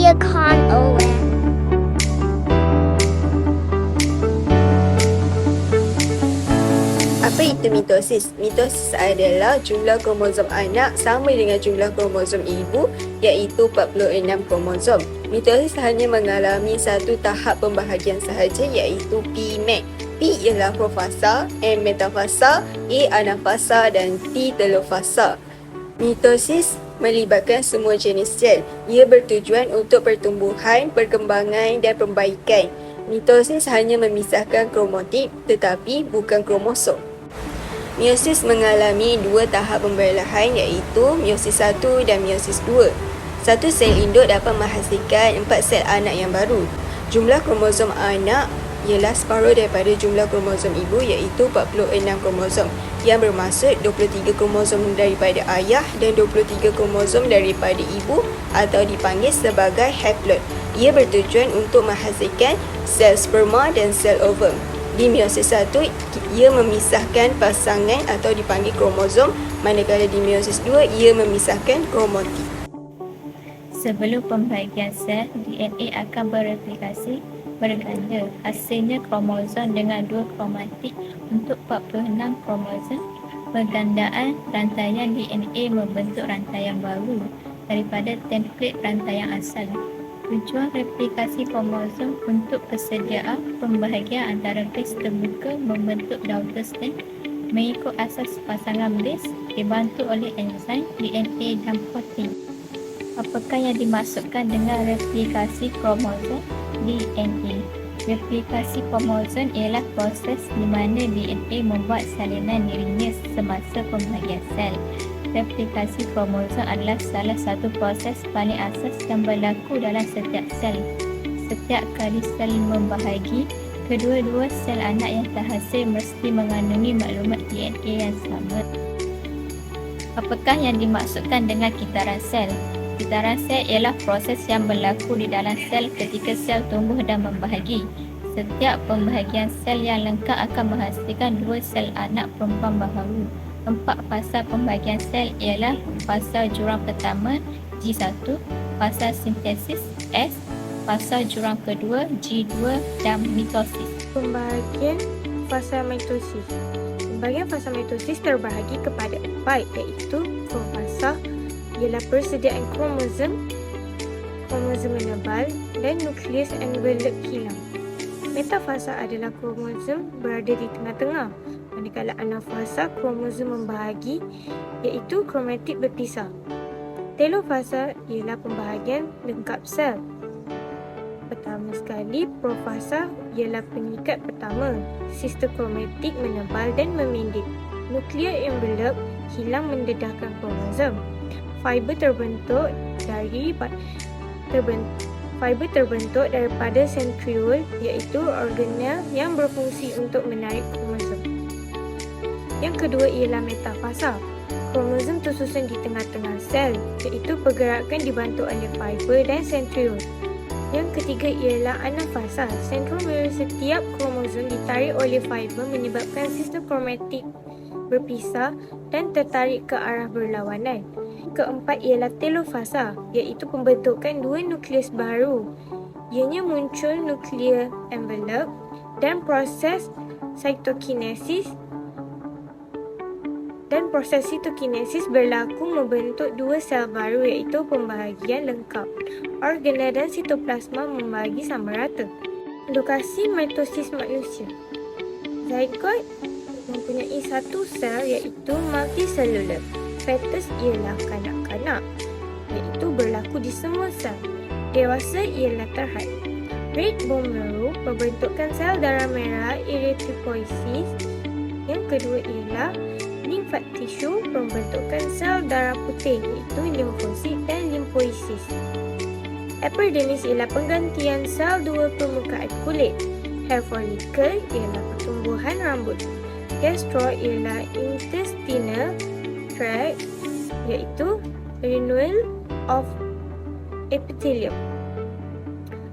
Mediacom OM. Apa itu mitosis? Mitosis adalah jumlah kromosom anak sama dengan jumlah kromosom ibu, iaitu 46 kromosom. Mitosis hanya mengalami satu tahap pembahagian sahaja, iaitu PMAC. P ialah profasa, M metafasa, A anafasa dan T telofasa. Mitosis melibatkan semua jenis sel. Ia bertujuan untuk pertumbuhan, perkembangan dan perbaikan. Mitosis hanya memisahkan kromatid tetapi bukan kromosom. Meiosis mengalami dua tahap pembelahan, iaitu meiosis 1 dan meiosis 2. Satu sel induk dapat menghasilkan 4 sel anak yang baru. Jumlah kromosom anak ialah separuh daripada jumlah kromosom ibu, iaitu 46 kromosom, yang bermaksud 23 kromosom daripada ayah dan 23 kromosom daripada ibu, atau dipanggil sebagai haplot. Ia bertujuan untuk menghasilkan sel sperma dan sel ovum. Di meiosis 1, ia memisahkan pasangan atau dipanggil kromosom, manakala di meiosis 2, ia memisahkan kromatid. Sebelum pembahagian sel, DNA akan bereplikasi berganda. Hasilnya kromosom dengan 2 kromatid untuk 46 kromosom. Pergandaan rantaian DNA membentuk rantaian baru daripada template rantaian asal. Tujuan replikasi kromosom untuk persediaan pembahagian antara base terbuka membentuk daughter stem mengikut asas pasangan base dibantu oleh enzim DNA dan protein. Apakah yang dimaksudkan dengan replikasi kromosom DNA? Replikasi kromosom ialah proses di mana DNA membuat salinan dirinya semasa pembahagian sel. Replikasi kromosom adalah salah satu proses paling asas yang berlaku dalam setiap sel. Setiap kali sel membahagi, kedua-dua sel anak yang terhasil mesti mengandungi maklumat DNA yang sama. Apakah yang dimaksudkan dengan kitaran sel? Kitaran sel ialah proses yang berlaku di dalam sel ketika sel tumbuh dan membahagi. Setiap pembahagian sel yang lengkap akan menghasilkan 2 sel anak perempuan baharu. 4 fasa pembahagian sel ialah fasa jurang pertama G1, fasa sintesis S, fasa jurang kedua G2 dan mitosis. Pembahagian fasa mitosis. Pembahagian fasa mitosis terbahagi kepada 4, iaitu profasa ialah persediaan kromosom menebal dan nukleus envelope kilang. Metafasa adalah kromosom berada di tengah-tengah, manakala anafasa kromosom membahagi, iaitu kromatid berpisah. Telofasa ialah pembahagian lengkap sel. Pertama sekali, profasa ialah pengikat pertama, sistem kromatik menebal dan memendek. Nuclear envelope kilang mendedahkan kromosom. Fiber terbentuk daripada centriole, iaitu organel yang berfungsi untuk menarik kromosom. Yang kedua ialah metafasa. Kromosom tersusun di tengah-tengah sel, iaitu pergerakan dibantu oleh fiber dan centriole. Yang ketiga ialah anafasa. Sentromere setiap kromosom ditarik oleh fiber menyebabkan sistem kromatik berpisah dan tertarik ke arah berlawanan. Keempat ialah telofasa, iaitu pembentukan 2 nukleus baru. Ianya muncul nuclear envelope dan proses sitokinesis berlaku membentuk 2 sel baru, iaitu pembahagian lengkap. Organel dan sitoplasma membahagi sama rata. Lokasi mitosis manusia. Zygote mempunyai satu sel, iaitu multicellular. Fetus ialah kanak-kanak, iaitu berlaku di semua sel. Dewasa ialah terhad. Red bone marrow pembentukan sel darah merah erythropoiesis. Yang kedua ialah lymphatic tissue pembentukan sel darah putih, iaitu limfosit dan lymphocytes. Epidermis ialah penggantian sel dua permukaan kulit. Hair follicle ialah pertumbuhan rambut. Gastro ialah intestinal tract, iaitu renal of epithelium.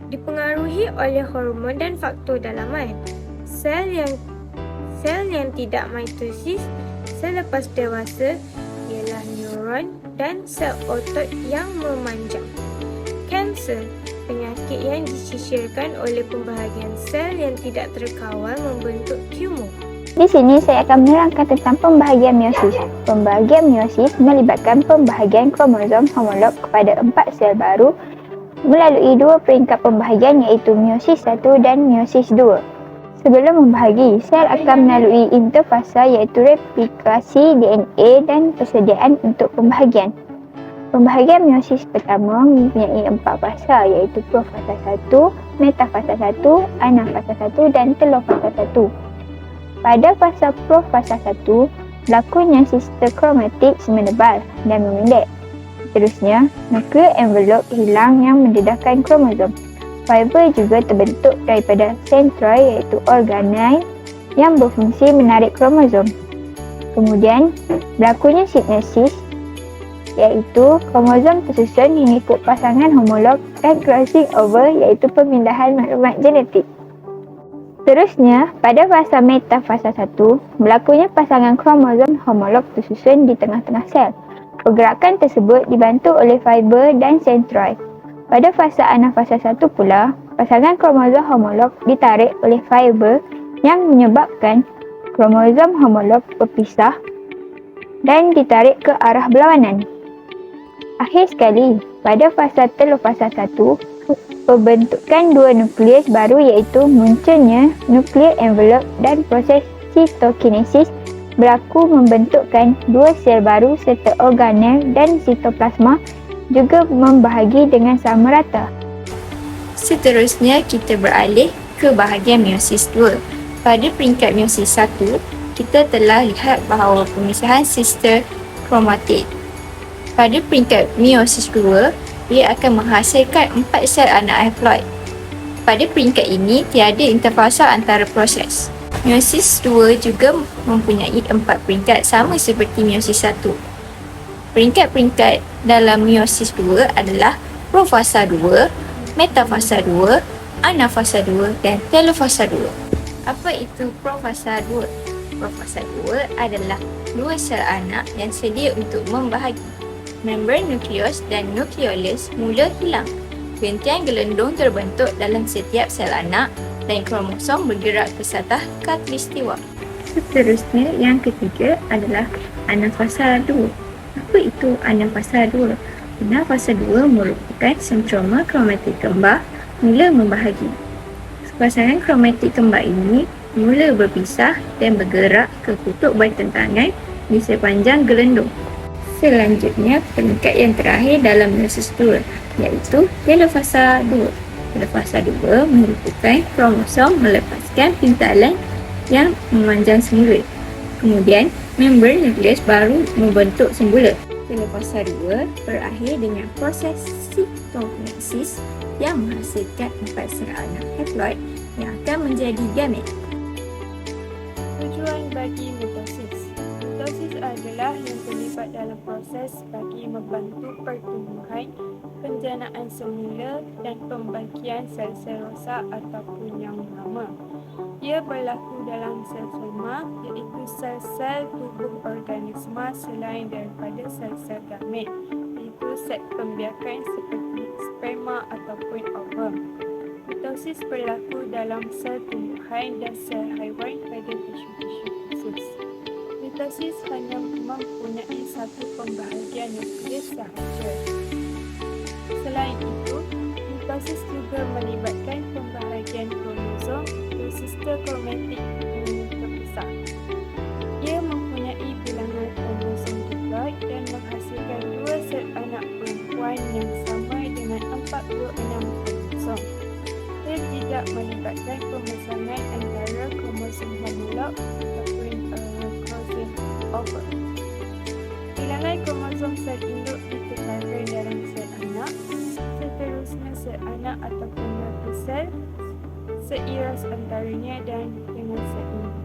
Dipengaruhi oleh hormon dan faktor dalaman. Sel yang tidak mitosis selepas dewasa ialah neuron dan sel otot yang memanjang. ulcer, penyakit yang disisirkan oleh pembahagian sel yang tidak terkawal membentuk tumor. Di sini saya akan menerangkan tentang pembahagian meiosis. Pembahagian meiosis melibatkan pembahagian kromosom homolog kepada 4 sel baru melalui 2 peringkat pembahagian iaitu meiosis 1 dan meiosis 2. Sebelum membahagi, sel akan melalui interfasa iaitu replikasi DNA dan persediaan untuk pembahagian. Pembahagian meiosis pertama mempunyai 4 fasa iaitu profasa 1, metafasa 1, anafasa 1 dan telofasa 1. Pada fasa profasa 1, berlakunya sister kromatik menebal dan memendek. Seterusnya, nuclear envelope hilang yang mendedahkan kromosom. Fiber juga terbentuk daripada centroid iaitu organelle yang berfungsi menarik kromosom. Kemudian, berlakunya synthesis iaitu kromosom tersusun mengikut pasangan homolog dan crossing over iaitu pemindahan maklumat genetik. Seterusnya, pada fasa metafasa 1, berlakunya pasangan kromosom homolog tersusun di tengah-tengah sel. Pergerakan tersebut dibantu oleh fiber dan centroid. Pada fasa anafasa 1 pula, pasangan kromosom homolog ditarik oleh fiber yang menyebabkan kromosom homolog berpisah dan ditarik ke arah berlawanan. Akhir sekali, pada fasa telofasa 1, pembentukan 2 nukleus baru iaitu munculnya nuclear envelope dan proses sitokinesis berlaku membentukkan 2 sel baru serta organel dan sitoplasma juga membahagi dengan sama rata. Seterusnya, kita beralih ke bahagian meiosis 2. Pada peringkat meiosis 1, kita telah lihat bahawa pemisahan sister kromatik. Pada peringkat meiosis 2, ia akan menghasilkan 4 sel anak haploid. Pada peringkat ini, tiada interfasa antara proses. Meiosis 2 juga mempunyai 4 peringkat sama seperti meiosis 1. Peringkat-peringkat dalam meiosis 2 adalah profasa 2, metafasa 2, anafasa 2 dan telofasa 2. Apa itu profasa 2? Profasa 2 adalah 2 sel anak yang sedia untuk membahagi. Membran nukleus dan nukleolus mula hilang. Bentian gelendung terbentuk dalam setiap sel anak dan kromosom bergerak ke satah khatulistiwa. Seterusnya, yang ketiga adalah anafasa 2. Apa itu anafasa 2? Anafasa 2 merupakan sentroma kromatik kembar mula membahagi. Pasangan kromatik kembar ini mula berpisah dan bergerak ke kutub bertentangan di sepanjang gelendung. Selanjutnya, peringkat yang terakhir dalam meiosis 2 iaitu telofasa 2. Telofasa 2 merupakan kromosom melepaskan pintalan yang memanjang semula. Kemudian, membran nukleus baru membentuk semula. Telofasa 2 berakhir dengan proses sitokinesis yang menghasilkan 4 sel anak haploid yang akan menjadi gamet. Tujuan bagi mitosis. Mitosis adalah yang terlibat dalam proses bagi membantu pertumbuhan, penjanaan semula dan pembagian sel-sel rosak ataupun yang lama. Ia berlaku dalam sel soma iaitu sel-sel tubuh organisma selain daripada sel-sel gamet iaitu set pembiakan seperti sperma ataupun ovum. Mitosis berlaku dalam sel tumbuhan dan sel haiwan pada tisu-tisu khusus. Mitosis hanya mempunyai satu pembahagian nukleus sahaja. Selain itu, mitosis juga melibatkan pembahagian kromosom ke sister kromatik yang terpisah. Ia mempunyai bilangan kromosom diploid dan menghasilkan 2 sel anak perempuan yang sama dengan 46 kromosom. Ia tidak melibatkan pemasangan antara kromosom homolog ataupun crossing over. Bilangan kromosom sel induk ditekankan dalam sel anak. Seterusnya sel anak ataupun mati sel seiras antaranya dan dengan sel induk.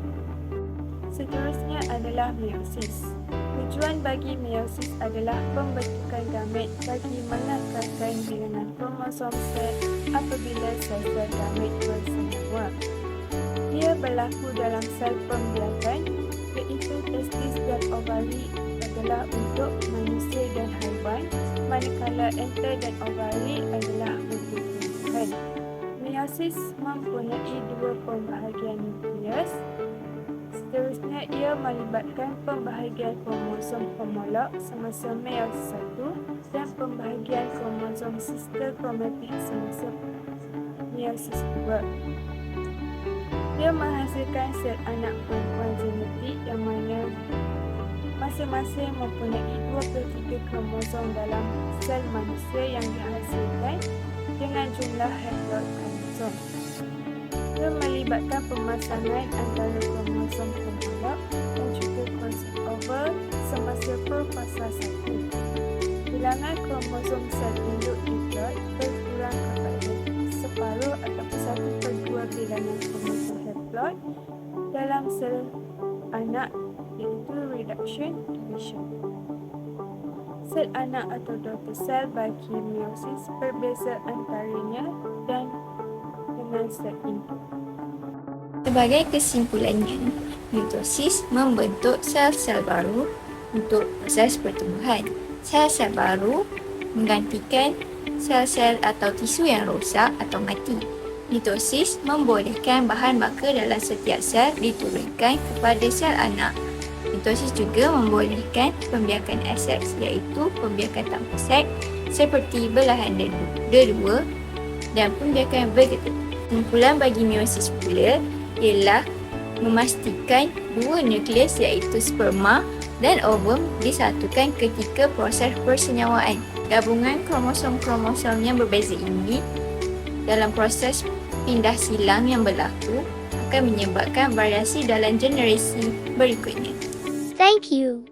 Seterusnya adalah meiosis. Tujuan bagi meiosis adalah pembentukan gamet bagi mengekalkan bilangan kromosom sel apabila sel-sel gamet bersenyawa. Ia berlaku dalam sel pembiakan iaitu testis dan ovari pada adalah untuk manusia dan haiwan, manakala enter dan ovari adalah untuk tumbuhan. Meiosis mempunyai dua pembahagian nukleus. Seterusnya, ia melibatkan pembahagian kromosom homolog semasa meiosis 1 dan pembahagian kromosom sister kromatik semasa meiosis 2. Dia menghasilkan sel anak perempuan genetik yang mana masing-masing mempunyai 23 kromosom dalam sel manusia yang dihasilkan dengan jumlah haploid kromosom. Ia melibatkan pemasangan antara kromosom homolog dan juga crossover semasa perfasa 1. Bilangan kromosom sel induk diploid berkurang kepada separuh atau 1/2 bilangan kromosom haploid dalam sel anak, iaitu reduction division. Sel anak atau daughter cell bagi meiosis berbeza antaranya dan dengan sel induk. Sebagai kesimpulannya, mitosis membentuk sel-sel baru untuk proses pertumbuhan. Sel-sel baru menggantikan sel-sel atau tisu yang rosak atau mati. Mitosis membolehkan bahan bakar dalam setiap sel diturunkan kepada sel anak. Mitosis juga membolehkan pembiakan aseks, iaitu pembiakan tanpa seks seperti belahan dua dan pembiakan bergetar. Kumpulan bagi meiosis pula ialah memastikan dua nukleus iaitu sperma dan ovum disatukan ketika proses persenyawaan. Gabungan kromosom-kromosom yang berbeza ini dalam proses pindah silang yang berlaku akan menyebabkan variasi dalam generasi berikutnya. Thank you.